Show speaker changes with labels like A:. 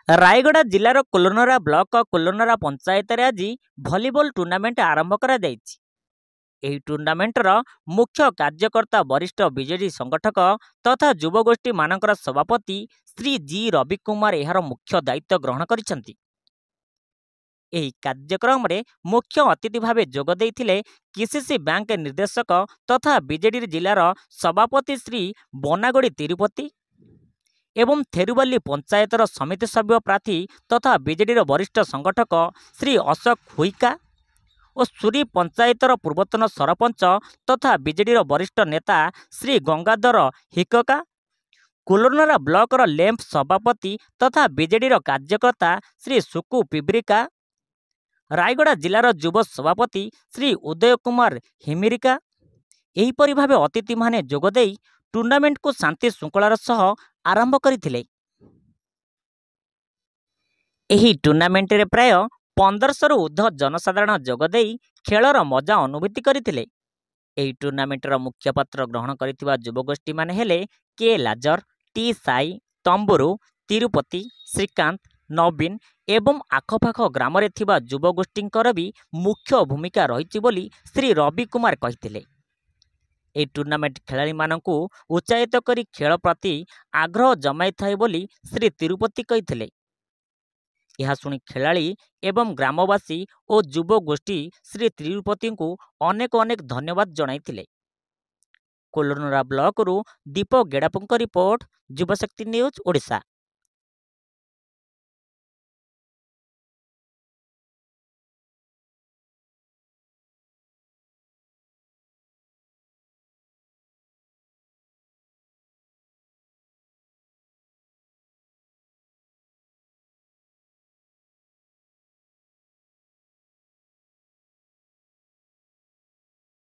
A: Rayagada जिलार कोलोनरा block कोलोनरा panchayat रे आज भलीबॉल tournament आरंभ करा जायछि। एही टूर्नामेंटर मुख्य कार्यकर्ता वरिष्ठ बीजेडी संगठक तथा युवगोष्ठी मानकर सभापति श्री जी रवि कुमार एहार मुख्य दायित्व ग्रहण करिसंति। एही कार्यक्रम रे मुख्य अतिथि भावे जोग देइथिले केसीसी बैंक निर्देशक तथा बीजेडी जिलार सभापति श्री बनागोड़ी तिरुपति एवं थेरुवाली पंचायतर समिति सभ्य प्रार्थी तथा बीजेडी वरिष्ठ संगठक श्री अशोक हुईका और सूरी पंचायतर पूर्वतन सरपंच तथा बीजेडी वरिष्ठ नेता श्री गंगाधर हिकका, कोलोनरा ब्लॉकर लेम्प सभापति तथा बीजेडी कार्यकर्ता श्री सुकु पिब्रिका, रायगड़ा जिलार युव सभापति श्री उदय कुमार हिमिरिका एहीपरि भावे अतिथि माने जोगदेई टूर्नामेंट को शांति श्रृंखलार सह आरंभ करथिले। एही टूर्नामेंट रे प्राय 1500 रु ऊर्ध्व जनसाधारण जोगदेई खेलर मजा अनुभूति करथिले। एही टूर्नामेंटर मुख्य पात्र ग्रहण करथिबा युवगोष्ठी माने हेले के लाजर, टी साई, तंबुरु, तिरुपति, श्रीकांत, नवीन एवं आखपाख ग्राम रे थिबा युवगोष्ठींकर भी मुख्य भूमिका रहिछि बोली श्री रवि कुमार कहिथिले। ए टूर्नामेंट खेलाड़ी मानकु उत्साहित करी खेल प्रति आग्रह जमाई थाए बोली श्री तिरुपति कहिथिले। यह सुनी खेलाड़ी एवं ग्रामवासी और युव गोष्ठी श्री तिरुपति को अनेक अनेक धन्यवाद जणाइथिले। कोलोनरा ब्लॉक रु दीपक गेड़ापंक रिपोर्ट, युवशक्ति न्यूज ओडिशा।